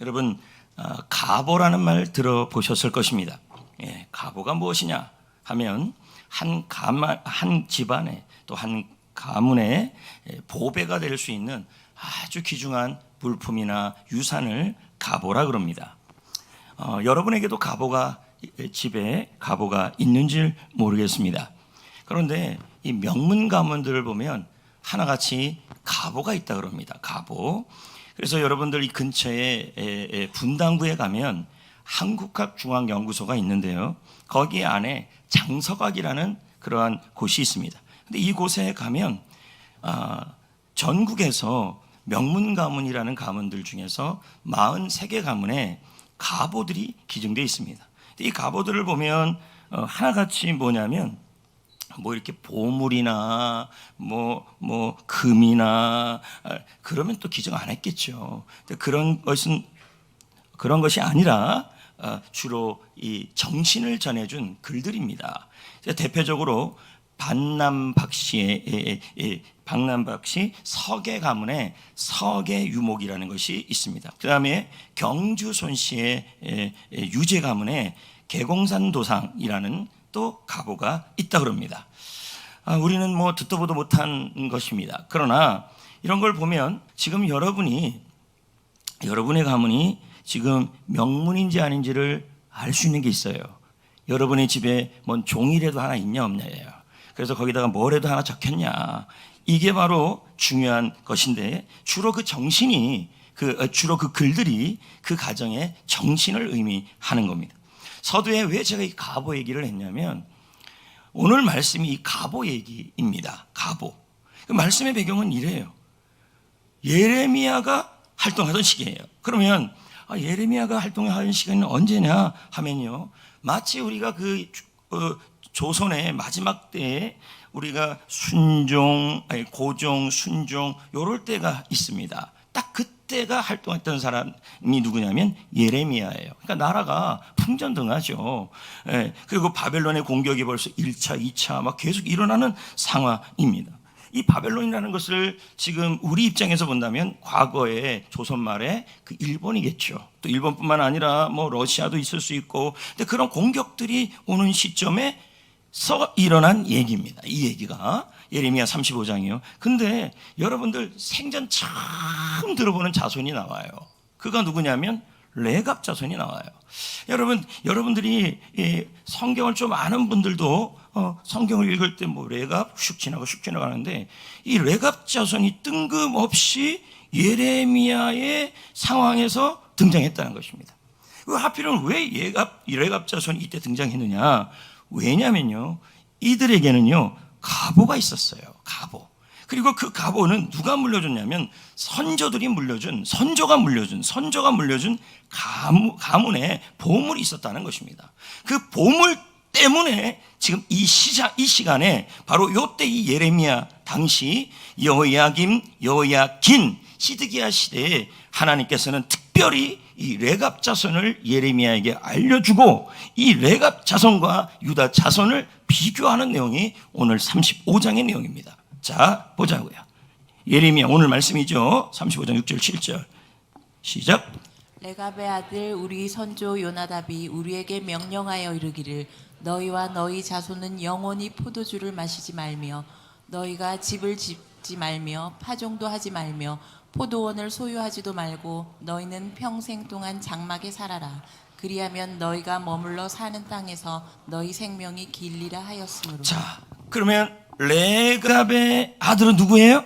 여러분, 가보라는 말 들어보셨을 것입니다. 가보가 무엇이냐 하면 한 집안에 또 한 가문의 보배가 될 수 있는 아주 귀중한 물품이나 유산을 가보라 그럽니다. 여러분에게도 집에 가보가 있는지 모르겠습니다. 그런데 이 명문 가문들을 보면 하나같이 가보가 있다 그럽니다. 가보. 그래서 여러분들 이 근처에 분당구에 가면 한국학중앙연구소가 있는데요. 거기 안에 장서각이라는 그러한 곳이 있습니다. 근데 이곳에 가면 전국에서 명문 가문이라는 가문들 중에서 43개 가문에 가보들이 기증되어 있습니다. 이 가보들을 보면 하나같이 뭐냐면 이렇게 보물이나 금이나 그러면 또 기증 안 했겠죠. 그런 것이 아니라 주로 이 정신을 전해준 글들입니다. 대표적으로 박남박씨 서계 가문의 서계 유목이라는 것이 있습니다. 그 다음에 경주 손씨의 유제 가문의 계공산 도상이라는 또 가보가 있다 그럽니다. 우리는 듣도 보도 못한 것입니다. 그러나 이런 걸 보면 지금 여러분의 가문이 지금 명문인지 아닌지를 알 수 있는 게 있어요. 여러분의 집에 뭔 종이라도 하나 있냐 없냐예요. 그래서 거기다가 뭐라도 하나 적혔냐. 이게 바로 중요한 것인데 주로 그 글들이 그 가정의 정신을 의미하는 겁니다. 서두에 왜 제가 이 가보 얘기를 했냐면 오늘 말씀이 이 가보 얘기입니다. 가보. 그 말씀의 배경은 이래요. 예레미야가 활동하던 시기예요. 그러면 예레미야가 활동하던 시간은 언제냐 하면요. 마치 우리가 조선의 마지막 때에 우리가 고종, 순종 요럴 때가 있습니다. 딱 그때가 활동했던 사람이 누구냐면 예레미야예요. 그러니까 나라가 풍전등하죠. 그리고 바벨론의 공격이 벌써 1차, 2차 막 계속 일어나는 상황입니다. 이 바벨론이라는 것을 지금 우리 입장에서 본다면 과거의 조선 말에 그 일본이겠죠. 또 일본뿐만 아니라 러시아도 있을 수 있고, 근데 그런 공격들이 오는 시점에 일어난 얘기입니다. 이 얘기가 예레미야 35장이에요. 근데 여러분들 생전 처음 들어보는 자손이 나와요. 그가 누구냐면 레갑 자손이 나와요. 여러분들이 성경을 좀 아는 분들도 성경을 읽을 때 레갑 슉 지나가는데 이 레갑 자손이 뜬금없이 예레미야의 상황에서 등장했다는 것입니다. 하필은 왜 레갑 자손이 이때 등장했느냐? 왜냐면요, 이들에게는요 가보가 있었어요. 가보. 그리고 그 가보는 누가 물려줬냐면 선조가 물려준 가문에 보물이 있었다는 것입니다. 그 보물 때문에 지금 이 시간에 바로 요때 이 예레미야 당시 여호야긴 시드기야 시대에 하나님께서는 특별히 이 레갑 자손을 예레미야에게 알려주고 이 레갑 자손과 유다 자손을 비교하는 내용이 오늘 35장의 내용입니다. 자, 보자고요. 예레미야 오늘 말씀이죠. 35장 6절 7절 시작. 레갑의 아들 우리 선조 요나답이 우리에게 명령하여 이르기를 너희와 너희 자손은 영원히 포도주를 마시지 말며 너희가 집을 짓지 말며 파종도 하지 말며 포도원을 소유하지도 말고 너희는 평생 동안 장막에 살아라. 그리하면 너희가 머물러 사는 땅에서 너희 생명이 길리라 하였으므로. 자, 그러면 레갑의 아들은 누구예요?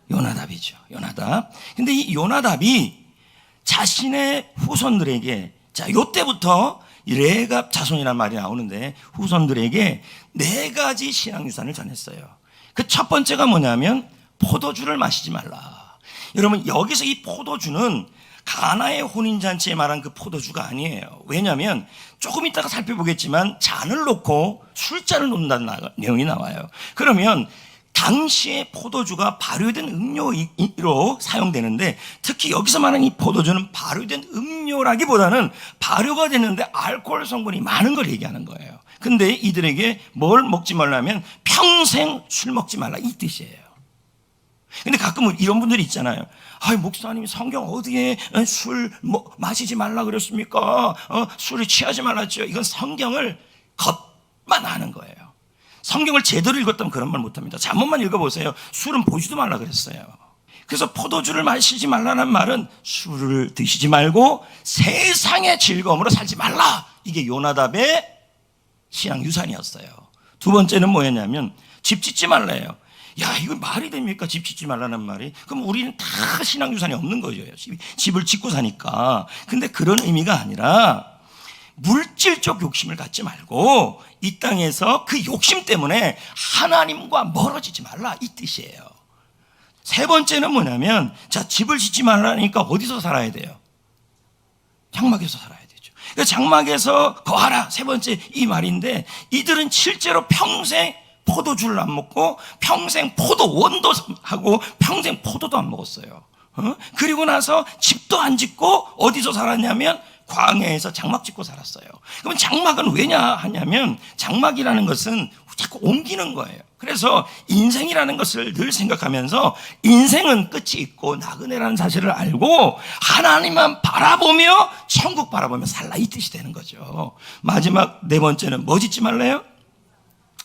요나답이죠. 요나답. 근데 이 요나답이 자신의 후손들에게 요때부터 이 레갑 자손이라는 말이 나오는데 후손들에게 4가지 신앙유산을 전했어요. 그 첫 번째가 뭐냐면 포도주를 마시지 말라. 여러분, 여기서 이 포도주는 가나의 혼인잔치에 말한 그 포도주가 아니에요. 왜냐하면 조금 이따가 살펴보겠지만 잔을 놓고 술잔을 놓는다는 내용이 나와요. 그러면 당시에 포도주가 발효된 음료로 사용되는데 특히 여기서 말하는 이 포도주는 발효된 음료라기보다는 발효가 됐는데 알코올 성분이 많은 걸 얘기하는 거예요. 근데 이들에게 뭘 먹지 말라면 평생 술 먹지 말라 이 뜻이에요. 근데 가끔 이런 분들이 있잖아요. 아이, 목사님 성경 어디에 술 마시지 말라 그랬습니까? 술을 취하지 말랐죠. 이건 성경을 겉만 아는 거예요. 성경을 제대로 읽었다면 그런 말 못합니다. 잠깐만 읽어보세요. 술은 보지도 말라 그랬어요. 그래서 포도주를 마시지 말라는 말은 술을 드시지 말고 세상의 즐거움으로 살지 말라. 이게 요나답의 신앙 유산이었어요. 두 번째는 뭐였냐면 집 짓지 말래요. 야, 이거 말이 됩니까? 집 짓지 말라는 말이. 그럼 우리는 다 신앙 유산이 없는 거죠. 집을 짓고 사니까. 근데 그런 의미가 아니라 물질적 욕심을 갖지 말고 이 땅에서 그 욕심 때문에 하나님과 멀어지지 말라, 이 뜻이에요. 세 번째는 뭐냐면, 자, 집을 짓지 말라니까 어디서 살아야 돼요? 장막에서 살아야 되죠. 그러니까 장막에서 거하라, 세 번째 이 말인데, 이들은 실제로 평생 포도주를 안 먹고 평생 포도원도 하고 평생 포도도 안 먹었어요. 그리고 나서 집도 안 짓고 어디서 살았냐면 광야에서 장막 짓고 살았어요. 그럼 장막은 왜냐 하냐면, 장막이라는 것은 자꾸 옮기는 거예요. 그래서 인생이라는 것을 늘 생각하면서 인생은 끝이 있고 나그네라는 사실을 알고 하나님만 바라보며 천국 바라보며 살라, 이 뜻이 되는 거죠. 마지막 네 번째는 뭐 짓지 말래요?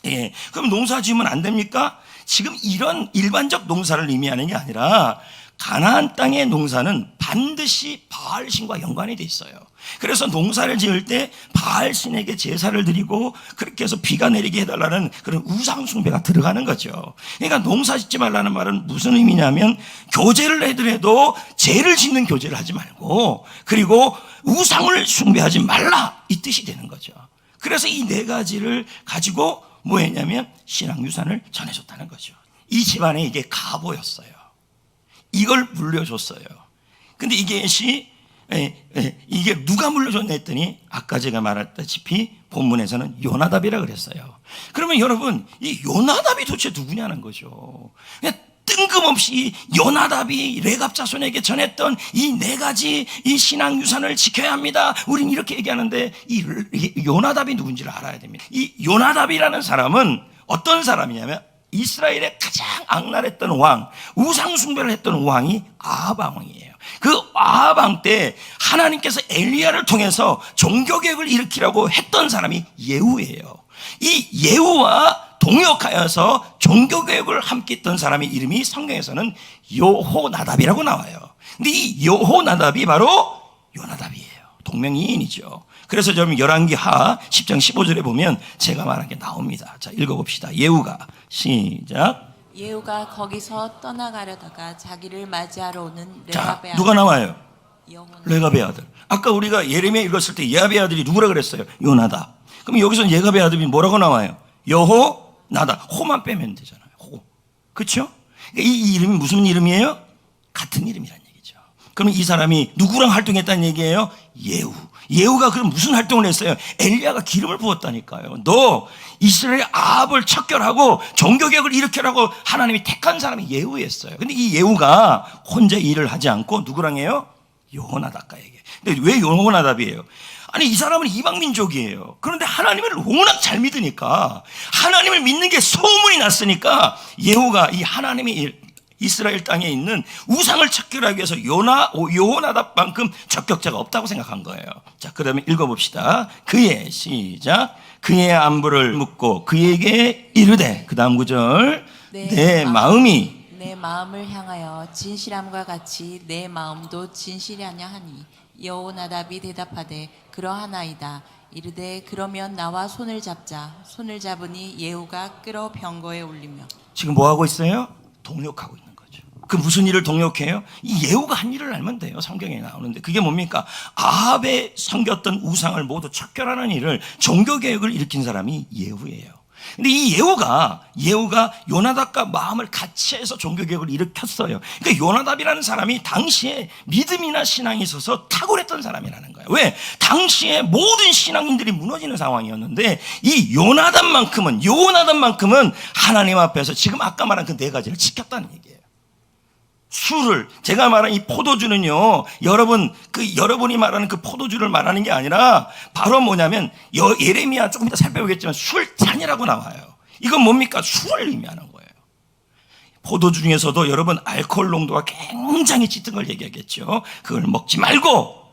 예, 그럼 농사 지으면 안 됩니까? 지금 이런 일반적 농사를 의미하는 게 아니라 가나안 땅의 농사는 반드시 바알신과 연관이 돼 있어요. 그래서 농사를 지을 때 바알신에게 제사를 드리고 그렇게 해서 비가 내리게 해달라는 그런 우상 숭배가 들어가는 거죠. 그러니까 농사 짓지 말라는 말은 무슨 의미냐면, 교제를 해더라도 죄를 짓는 교제를 하지 말고, 그리고 우상을 숭배하지 말라, 이 뜻이 되는 거죠. 그래서 이 네 가지를 가지고 뭐 했냐면 신앙유산을 전해줬다는 거죠. 이 집안에 이게 가보였어요. 이걸 물려줬어요. 근데 이게 누가 물려줬나 했더니 아까 제가 말했다시피 본문에서는 요나답이라 그랬어요. 그러면 여러분, 이 요나답이 도대체 누구냐는 거죠. 그냥 뜬금없이 요나답이 레갑 자손에게 전했던 이 네 가지 이 신앙 유산을 지켜야 합니다. 우린 이렇게 얘기하는데 이 요나답이 누군지를 알아야 됩니다. 이 요나답이라는 사람은 어떤 사람이냐면 이스라엘의 가장 악랄했던 왕, 우상 숭배를 했던 왕이 아합 왕이에요. 그 아합 왕 때 하나님께서 엘리야를 통해서 종교개혁을 일으키라고 했던 사람이 예후예요. 이 예후와 동역하여서 종교개혁을 함께 했던 사람의 이름이 성경에서는 여호나답이라고 나와요. 근데 이 여호나답이 바로 요나답이에요. 동명이인이죠. 그래서 여러분 열왕기하 10장 15절에 보면 제가 말한 게 나옵니다. 자, 읽어봅시다. 예후가, 시작. 예후가 거기서 떠나가려다가 자기를 맞이하러 오는 자, 레갑의 누가 나와요? 여호나답. 레갑의 아들. 아까 우리가 예레미야 읽었을 때 예압의 아들이 누구라 그랬어요? 요나답. 그럼 여기서 예갑의 아들이 뭐라고 나와요? 여호나답. 호만 빼면 되잖아요. 호. 그렇죠? 이 이름이 무슨 이름이에요? 같은 이름이란 얘기죠. 그럼 이 사람이 누구랑 활동했다는 얘기예요? 예후. 예후가 그럼 무슨 활동을 했어요? 엘리야가 기름을 부었다니까요. 너 이스라엘 아합을 척결하고 종교개혁을 일으키라고 하나님이 택한 사람이 예후였어요. 근데 이 예후가 혼자 일을 하지 않고 누구랑 해요? 여호나답과 얘기해요. 근데 왜 여호나답이에요? 아니, 이 사람은 이방민족이에요. 그런데 하나님을 워낙 잘 믿으니까, 하나님을 믿는 게 소문이 났으니까 예후가 이 하나님이 이스라엘 땅에 있는 우상을 척결하기 위해서 여호나답만큼 적격자가 없다고 생각한 거예요. 자, 그러면 읽어봅시다. 그의, 시작. 그의 안부를 묻고 그에게 이르되, 그 다음 구절. 내 마음이 내 마음을 향하여 진실함과 같이 내 마음도 진실하냐 하니, 여호나답이 대답하되 그러하나이다. 이르되 그러면 나와 손을 잡자. 손을 잡으니 예후가 끌어 병거에 올리며. 지금 뭐 하고 있어요? 동력하고 있는 거죠. 그 무슨 일을 동력해요? 이 예후가 한 일을 알면 돼요. 성경에 나오는데 그게 뭡니까? 아합에 섬겼던 우상을 모두 척결하는 일을, 종교개혁을 일으킨 사람이 예후예요. 근데 이 예후가 요나답과 마음을 같이 해서 종교개혁을 일으켰어요. 그러니까 요나답이라는 사람이 당시에 믿음이나 신앙에 있어서 탁월했던 사람이라는 거예요. 왜? 당시에 모든 신앙인들이 무너지는 상황이었는데 이 요나답만큼은 하나님 앞에서 지금 아까 말한 그 네 가지를 지켰다는 얘기예요. 술을, 제가 말한 이 포도주는요, 여러분이 말하는 그 포도주를 말하는 게 아니라 바로 뭐냐면 예레미야 조금 이따 살펴보겠지만 술잔이라고 나와요. 이건 뭡니까? 술을 의미하는 거예요. 포도주 중에서도 여러분 알코올 농도가 굉장히 짙은 걸 얘기하겠죠. 그걸 먹지 말고,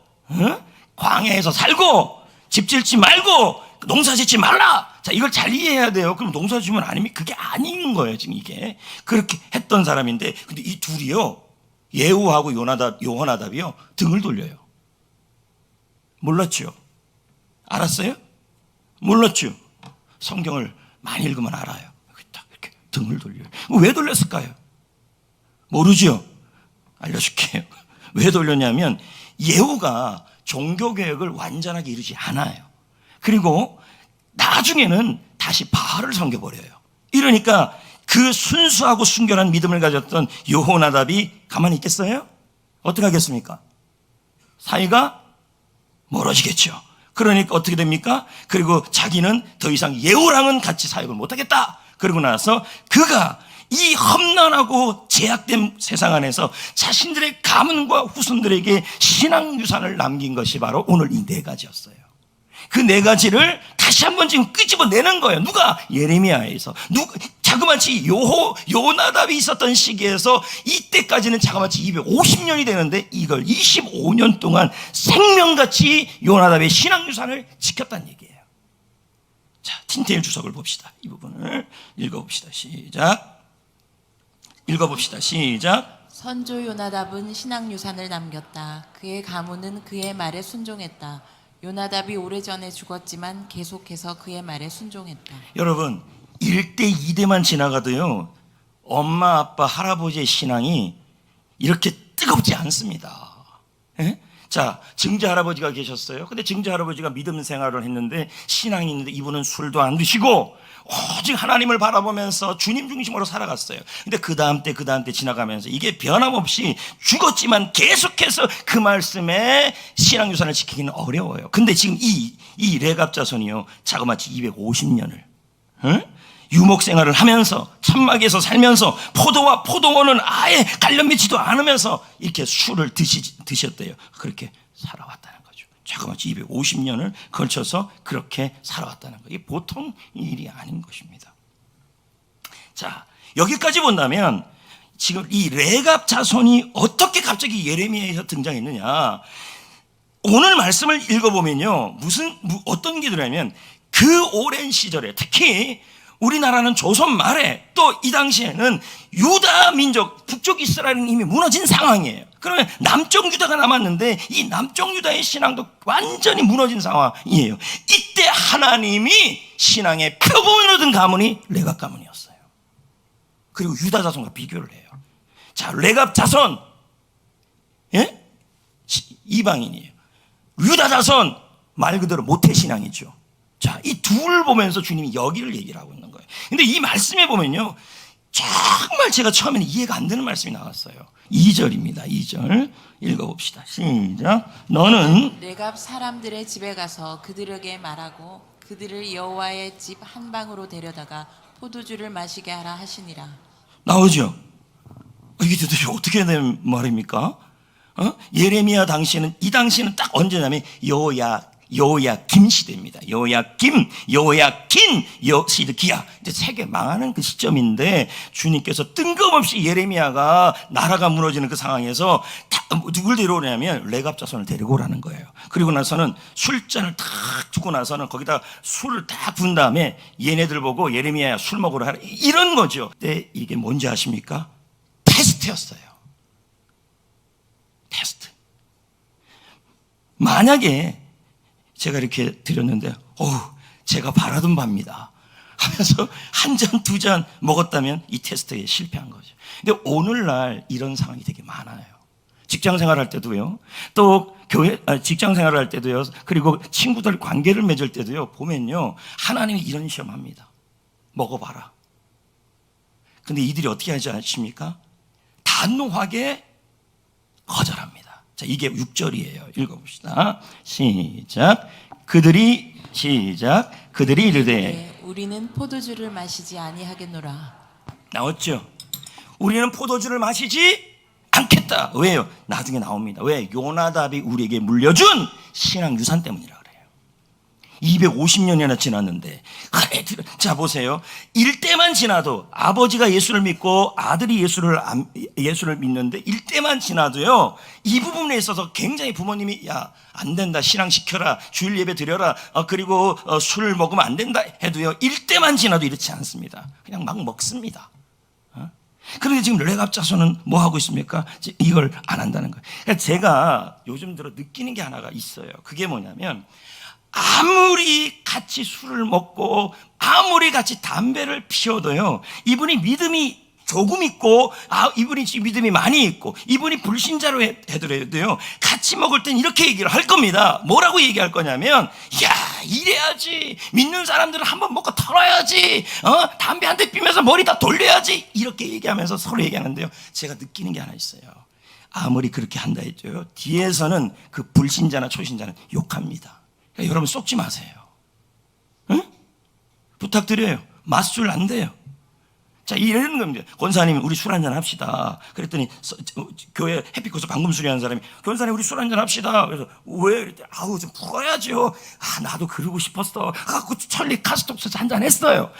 광야에서 살고, 집 짓지 말고, 농사 짓지 말라. 자, 이걸 잘 이해해야 돼요. 그럼 농사 지으면 아니면 그게 아닌 거예요, 지금 이게. 그렇게 했던 사람인데, 근데 이 둘이요, 예후하고 요호나답이요, 등을 돌려요. 몰랐죠? 알았어요? 몰랐죠? 성경을 많이 읽으면 알아요. 딱 이렇게 등을 돌려요. 왜 돌렸을까요? 모르죠? 알려줄게요. 왜 돌렸냐면 예후가 종교개혁을 완전하게 이루지 않아요. 그리고 나중에는 다시 바알을 섬겨버려요. 이러니까 그 순수하고 순결한 믿음을 가졌던 요호나답이 가만히 있겠어요? 어떻게 하겠습니까? 사이가 멀어지겠죠. 그러니까 어떻게 됩니까? 그리고 자기는 더 이상 예후랑은 같이 사역을 못하겠다. 그러고 나서 그가 이 험난하고 제약된 세상 안에서 자신들의 가문과 후손들에게 신앙 유산을 남긴 것이 바로 오늘 이 네 가지였어요. 그 네 가지를 다시 한번 지금 끄집어내는 거예요. 누가? 예레미야에서. 자그마치 요나답이 있었던 시기에서 이때까지는 자그마치 250년이 되는데 이걸 25년 동안 생명같이 요나답의 신앙유산을 지켰다는 얘기예요. 자, 틴테일 주석을 봅시다. 이 부분을 읽어봅시다. 시작. 읽어봅시다. 시작. 선조 요나답은 신앙 유산을 남겼다. 그의 가문은 그의 말에 순종했다. 요나답이 오래전에 죽었지만 계속해서 그의 말에 순종했다. 여러분 1대 2대만 지나가도요 엄마 아빠 할아버지의 신앙이 이렇게 뜨겁지 않습니다. 예? 자, 증조 할아버지가 계셨어요. 근데 증조 할아버지가 믿음 생활을 했는데 신앙이 있는데 이분은 술도 안 드시고 오직 하나님을 바라보면서 주님 중심으로 살아갔어요. 근데 그 다음 때 지나가면서 이게 변함없이 죽었지만 계속해서 그 말씀에 신앙유산을 지키기는 어려워요. 근데 지금 이 레갑 자손이요 자그마치 250년을 유목 생활을 하면서 천막에서 살면서 포도와 포도원은 아예 관련 맺지도 않으면서 이렇게 술을 드셨대요. 그렇게 살아왔다는 거죠. 자그마치 250년을 걸쳐서 그렇게 살아왔다는 거예요. 이게 보통 일이 아닌 것입니다. 자, 여기까지 본다면 지금 이 레갑 자손이 어떻게 갑자기 예레미야에서 등장했느냐? 오늘 말씀을 읽어보면요, 어떤 게 들어냐면 그 오랜 시절에 특히 우리나라는 조선 말에 또 이 당시에는 유다 민족, 북쪽 이스라엘은 이미 무너진 상황이에요. 그러면 남쪽 유다가 남았는데 이 남쪽 유다의 신앙도 완전히 무너진 상황이에요. 이때 하나님이 신앙의 표본을 얻은 가문이 레갑 가문이었어요. 그리고 유다 자손과 비교를 해요. 자, 레갑 자손, 예? 이방인이에요. 유다 자손, 말 그대로 모태 신앙이죠. 자, 이 둘 보면서 주님이 여기를 얘기를 하고 있는 거예요. 근데 이 말씀에 보면요, 정말 제가 처음에는 이해가 안 되는 말씀이 나왔어요. 2절입니다. 2절 읽어봅시다. 시작. 너는 레갑 사람들의 집에 가서 그들에게 말하고 그들을 여호와의 집 한 방으로 데려다가 포도주를 마시게 하라 하시니라. 나오죠. 이게 도대체 어떻게 된 말입니까? 예레미야 당시에는, 이 당시에는 딱 언제냐면 여호야김 시대입니다. 여호야김, 시드기야. 이제 세계 망하는 그 시점인데 주님께서 뜬금없이 예레미야가 나라가 무너지는 그 상황에서 누굴 데려오냐면 레갑 자손을 데리고 오라는 거예요. 그리고 나서는 술잔을 탁 주고 나서는 거기다 술을 딱 부은 다음에 얘네들 보고 예레미야야 술 먹으러 하라, 이런 거죠. 근데 이게 뭔지 아십니까? 테스트였어요. 테스트. 만약에 제가 이렇게 드렸는데, 제가 바라던 바입니다 하면서 한 잔, 두 잔 먹었다면 이 테스트에 실패한 거죠. 근데 오늘날 이런 상황이 되게 많아요. 직장 생활할 때도요, 또 직장 생활할 때도요, 그리고 친구들 관계를 맺을 때도요, 보면요, 하나님이 이런 시험합니다. 먹어봐라. 근데 이들이 어떻게 하지 않습니까? 단호하게 거절합니다. 자, 이게 6절이에요. 읽어봅시다. 시작. 그들이 이르되 우리는 포도주를 마시지 아니하겠노라. 나왔죠? 우리는 포도주를 마시지 않겠다. 왜요? 나중에 나옵니다. 왜? 요나답이 우리에게 물려준 신앙 유산 때문이라 그래요. 250년이나 지났는데. 자, 보세요. 일대만 지나도 아버지가 예수를 믿고 아들이 예수를 믿는데 일대만 지나도요, 이 부분에 있어서 굉장히 부모님이 야, 안 된다, 신앙 시켜라, 주일 예배 드려라, 그리고 술을 먹으면 안 된다 해도요, 일대만 지나도 이렇지 않습니다. 그냥 막 먹습니다. 그런데 지금 레갑 자손은 뭐 하고 있습니까? 이걸 안 한다는 거예요. 그러니까 제가 요즘 들어 느끼는 게 하나가 있어요. 그게 뭐냐면, 아무리 같이 술을 먹고 아무리 같이 담배를 피워도요, 이분이 믿음이 조금 있고, 이분이 믿음이 많이 있고, 이분이 불신자로 해더라도요, 같이 먹을 땐 이렇게 얘기를 할 겁니다. 뭐라고 얘기할 거냐면, 야, 이래야지. 믿는 사람들은 한번 먹고 털어야지. 담배 한 대 피면서 머리 다 돌려야지. 이렇게 얘기하면서 서로 얘기하는데요, 제가 느끼는 게 하나 있어요. 아무리 그렇게 한다 했죠, 뒤에서는 그 불신자나 초신자는 욕합니다. 그러니까 여러분 속지 마세요. 응? 부탁드려요. 맞술 안 돼요. 자, 이러는 겁니다. 권사님, 우리 술 한잔 합시다. 그랬더니 교회 해피코스 방금 수리하는 사람이, 권사님 우리 술 한잔 합시다. 그래서 왜? 이랬더니 좀 풀어야죠. 나도 그러고 싶었어. 그 천리 카스톡스 한잔 했어요.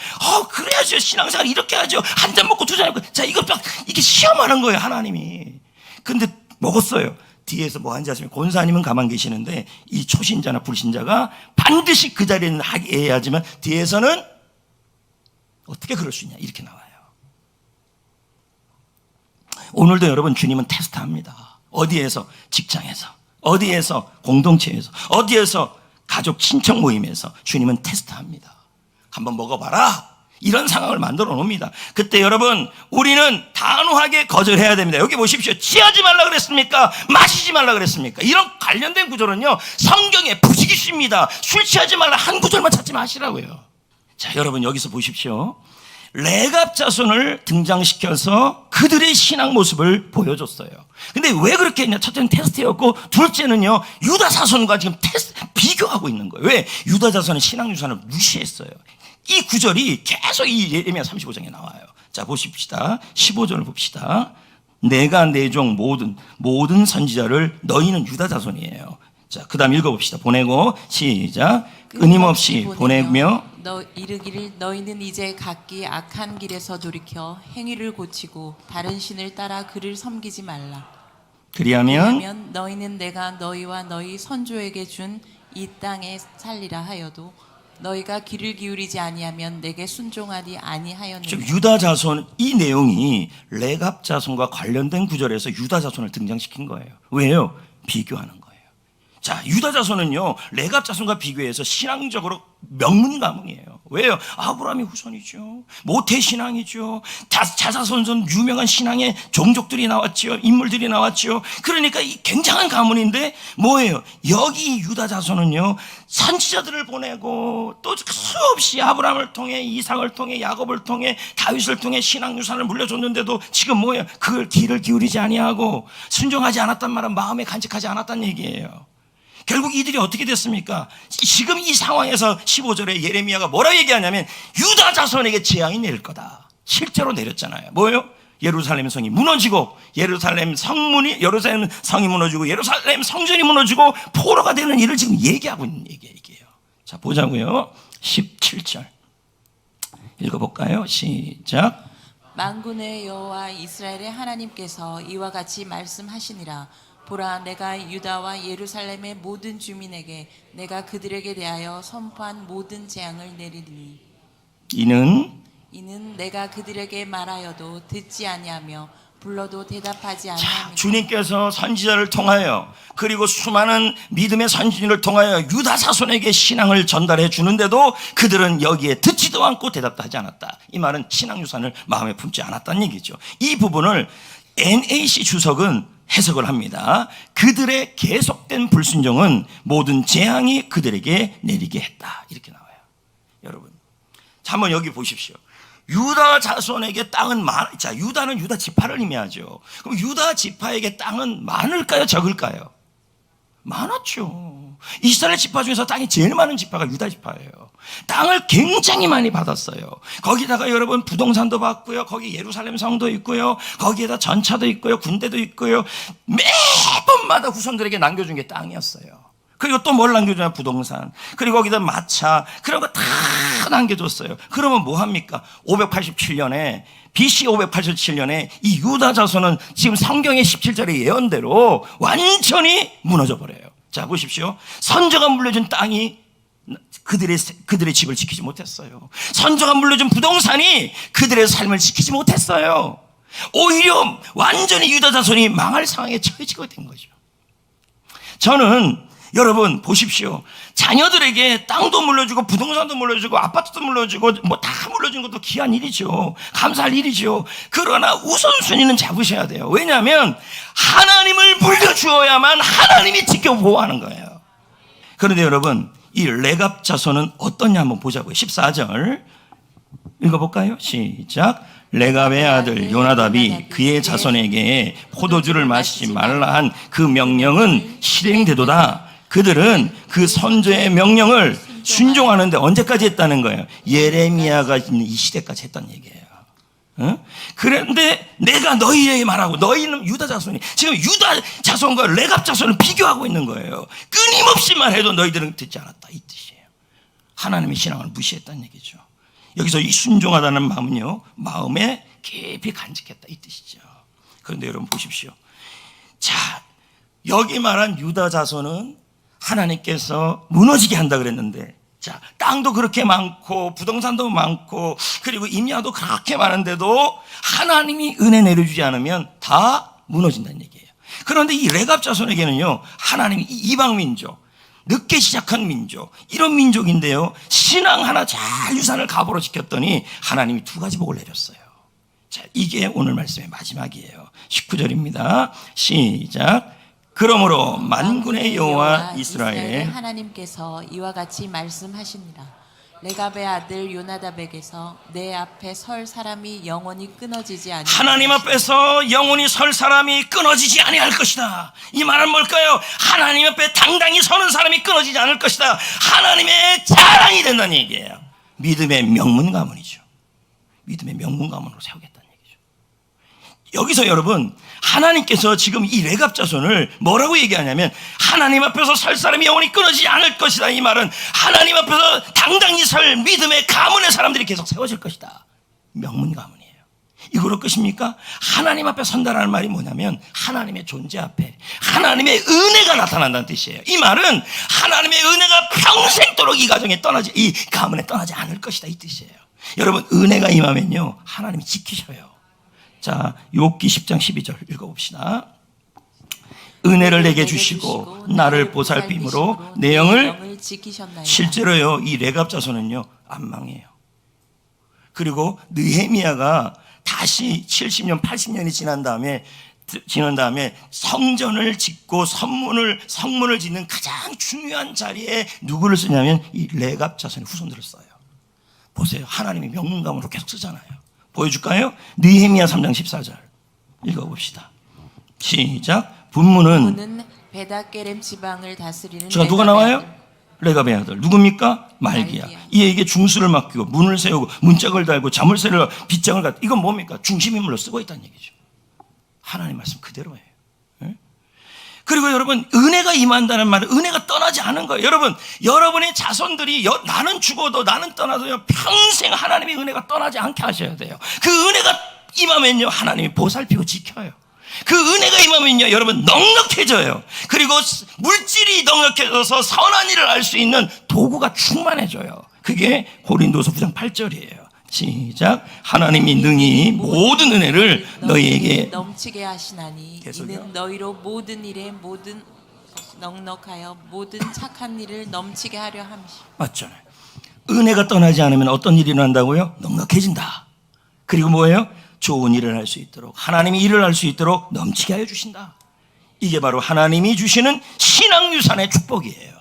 그래야죠. 신앙생활 이렇게 하죠. 한 잔 먹고 두 잔 먹고. 자, 이게 시험하는 거예요, 하나님이. 근데 먹었어요. 뒤에서 뭐 하는지 아시면, 권사님은 가만 계시는데 이 초신자나 불신자가 반드시 그 자리에는 하게 해야지만 뒤에서는 어떻게 그럴 수 있냐, 이렇게 나와요. 오늘도 여러분, 주님은 테스트합니다. 어디에서? 직장에서, 어디에서? 공동체에서, 어디에서? 가족 친척 모임에서 주님은 테스트합니다. 한번 먹어봐라, 이런 상황을 만들어 놓습니다. 그때 여러분, 우리는 단호하게 거절해야 됩니다. 여기 보십시오. 취하지 말라 그랬습니까? 마시지 말라 그랬습니까? 이런 관련된 구절은요, 성경에 부지기수입니다. 술 취하지 말라 한 구절만 찾지 마시라고요. 자, 여러분 여기서 보십시오. 레갑 자손을 등장시켜서 그들의 신앙 모습을 보여줬어요. 근데 왜 그렇게 했냐? 첫째는 테스트였고, 둘째는요, 유다 자손과 지금 비교하고 있는 거예요. 왜? 유다 자손은 신앙 유산을 무시했어요. 이 구절이 계속 이 예레미야 35장에 나와요. 자, 보십시다. 15절을 봅시다. 내가 내 종 모든 선지자를, 너희는 유다 자손이에요. 자, 그 다음 읽어봅시다. 보내고, 시작. 끊임없이 보내며 이르기를 너희는 이제 각기 악한 길에서 돌이켜 행위를 고치고 다른 신을 따라 그를 섬기지 말라. 그리하면 너희는 내가 너희와 너희 선조에게 준 이 땅에 살리라 하여도 너희가 귀를 기울이지 아니하면 내게 순종하지 아니하였느니라. 지금 유다 자손, 이 내용이 레갑 자손과 관련된 구절에서 유다 자손을 등장시킨 거예요. 왜요? 비교하는 거예요. 자, 유다 자손은요, 레갑 자손과 비교해서 신앙적으로 명문가문이에요. 왜요? 아브라함이 후손이죠. 모태 신앙이죠. 자자손손 유명한 신앙의 종족들이 나왔죠. 인물들이 나왔죠. 그러니까 이 굉장한 가문인데 뭐예요? 여기 유다 자손은요, 선지자들을 보내고 또 수없이 아브라함을 통해, 이삭을 통해, 야곱을 통해, 다윗을 통해 신앙 유산을 물려줬는데도 지금 뭐예요? 그걸 귀를 기울이지 아니하고 순종하지 않았단 말은 마음에 간직하지 않았단 얘기예요. 결국 이들이 어떻게 됐습니까? 지금 이 상황에서 15절에 예레미야가 뭐라고 얘기하냐면, 유다 자손에게 재앙이 내릴 거다. 실제로 내렸잖아요. 뭐예요? 예루살렘 성이 무너지고, 예루살렘 성이 무너지고, 예루살렘 성전이 무너지고 포로가 되는 일을 지금 얘기하고 있는 얘기예요. 자, 보자고요. 17절 읽어볼까요? 시작. 만군의 여호와 이스라엘의 하나님께서 이와 같이 말씀하시니라. 보라, 내가 유다와 예루살렘의 모든 주민에게 내가 그들에게 대하여 선포한 모든 재앙을 내리리니 이는 내가 그들에게 말하여도 듣지 아니하며 불러도 대답하지 아니하며. 주님께서 선지자를 통하여, 그리고 수많은 믿음의 선지자를 통하여 유다 자손에게 신앙을 전달해 주는데도 그들은 여기에 듣지도 않고 대답도 하지 않았다. 이 말은 신앙 유산을 마음에 품지 않았다는 얘기죠. 이 부분을 NAC 주석은 해석을 합니다. 그들의 계속된 불순종은 모든 재앙이 그들에게 내리게 했다, 이렇게 나와요. 여러분, 자, 한번 여기 보십시오. 유다 자손에게 땅은 자, 유다는 유다 지파를 의미하죠. 그럼 유다 지파에게 땅은 많을까요, 적을까요? 많았죠. 이스라엘 지파 중에서 땅이 제일 많은 지파가 유다 지파예요. 땅을 굉장히 많이 받았어요. 거기다가 여러분 부동산도 받고요, 거기 예루살렘 성도 있고요, 거기에다 전차도 있고요, 군대도 있고요, 매번마다 후손들에게 남겨준 게 땅이었어요. 그리고 또 뭘 남겨주냐? 부동산. 그리고 거기다 마차, 그런 거 다 남겨줬어요. 그러면 뭐 합니까? 587년에 BC 587년에 이 유다 자손은 지금 성경의 17절의 예언대로 완전히 무너져 버려요. 자, 보십시오. 선조가 물려준 땅이 그들의 집을 지키지 못했어요. 선조가 물려준 부동산이 그들의 삶을 지키지 못했어요. 오히려 완전히 유다 자손이 망할 상황에 처해지게 된 거죠. 저는 여러분 보십시오. 자녀들에게 땅도 물려주고 부동산도 물려주고 아파트도 물려주고 뭐 다 물려준 것도 귀한 일이죠. 감사할 일이죠. 그러나 우선순위는 잡으셔야 돼요. 왜냐하면 하나님을 물려주어야만 하나님이 지켜 보호하는 거예요. 그런데 여러분, 이 레갑 자손은 어떠냐 한번 보자고요. 14절 읽어볼까요? 시작. 레갑의 아들 요나답이 그의 자손에게 포도주를 마시지 말라 한 그 명령은 실행되도다. 그들은 그 선조의 명령을 순종하는데 언제까지 했다는 거예요? 예레미야가 있는 이 시대까지 했다는 얘기예요. 어? 그런데 내가 너희에게 말하고, 너희는 유다 자손이 지금 유다 자손과 레갑 자손을 비교하고 있는 거예요. 끊임없이 말해도 너희들은 듣지 않았다, 이 뜻이에요. 하나님의 신앙을 무시했다는 얘기죠. 여기서 이 순종하다는 마음은요, 마음에 깊이 간직했다, 이 뜻이죠. 그런데 여러분 보십시오. 자, 여기 말한 유다 자손은 하나님께서 무너지게 한다 그랬는데, 자, 땅도 그렇게 많고 부동산도 많고 그리고 임야도 그렇게 많은데도 하나님이 은혜 내려주지 않으면 다 무너진다는 얘기예요. 그런데 이 레갑 자손에게는요, 하나님이 이방 민족, 늦게 시작한 민족, 이런 민족인데요, 신앙 하나 잘 유산을 갑으로 지켰더니 하나님이 두 가지 복을 내렸어요. 자, 이게 오늘 말씀의 마지막이에요. 19절입니다. 시작. 그러므로 만군의 여호와 이스라엘 하나님께서 이와 같이 말씀하십니다. 레갑의 아들 요나답에게서 내 앞에 설 사람이 영원히 끊어지지 아니할 하나님 앞에서 영원히 설 사람이 끊어지지 아니할 것이다. 이 말은 뭘까요? 하나님 앞에 당당히 서는 사람이 끊어지지 않을 것이다. 하나님의 자랑이 된다는 얘기예요. 믿음의 명문 가문이죠. 믿음의 명문 가문으로 세우겠다는 얘기죠. 여기서 여러분, 하나님께서 지금 이 레갑 자손을 뭐라고 얘기하냐면, 하나님 앞에서 설 사람이 영원히 끊어지지 않을 것이다. 이 말은 하나님 앞에서 당당히 설 믿음의 가문의 사람들이 계속 세워질 것이다. 명문 가문이에요. 이거 그럴 것입니까? 하나님 앞에 선다라는 말이 뭐냐면 하나님의 존재 앞에 하나님의 은혜가 나타난다는 뜻이에요. 이 말은 하나님의 은혜가 평생도록 이 가정에 떠나지, 이 가문에 떠나지 않을 것이다, 이 뜻이에요. 여러분, 은혜가 임하면요, 하나님이 지키셔요. 자, 욥기 10장 12절 읽어봅시다. 은혜를 내게 주시고 나를 보살핌으로 내 영을 지키셨나이다. 실제로요, 이 레갑 자손은요 안 망해요. 그리고 느헤미야가 다시 70년 80년이 지난 다음에 성전을 짓고 성문을 짓는 가장 중요한 자리에 누구를 쓰냐면 이 레갑 자손의 후손들을 써요. 보세요, 하나님이 명문가문으로 계속 쓰잖아요. 보여줄까요? 느헤미야 3장 14절 읽어봅시다. 시작. 분문은 베다게렘 지방을 다스리는 제가 누가 나와요? 레갑의 아들. 누굽니까? 말기야. 이에게 중수를 맡기고 문을 세우고 문짝을 달고 자물쇠를 빗장을 갖다. 이건 뭡니까? 중심인물로 쓰고 있다는 얘기죠. 하나님 말씀 그대로예요. 그리고 여러분, 은혜가 임한다는 말은 은혜가 떠나지 않은 거예요. 여러분의 자손들이 나는 죽어도 나는 떠나도요, 평생 하나님의 은혜가 떠나지 않게 하셔야 돼요. 그 은혜가 임하면요, 하나님이 보살피고 지켜요. 그 은혜가 임하면요, 여러분, 넉넉해져요. 그리고 물질이 넉넉해져서 선한 일을 할 수 있는 도구가 충만해져요. 그게 고린도서 9장 8절이에요. 시작. 하나님이 능히 모든 은혜를 너희에게 넘치게 하시나니 계속요? 이는 너희로 모든 일에 모든 넉넉하여 모든 착한 일을 넘치게 하려 함이시. 맞잖아요. 은혜가 떠나지 않으면 어떤 일이 일어난다고요? 넉넉해진다. 그리고 뭐예요? 좋은 일을 할 수 있도록, 하나님이 일을 할 수 있도록 넘치게 하여 주신다. 이게 바로 하나님이 주시는 신앙유산의 축복이에요.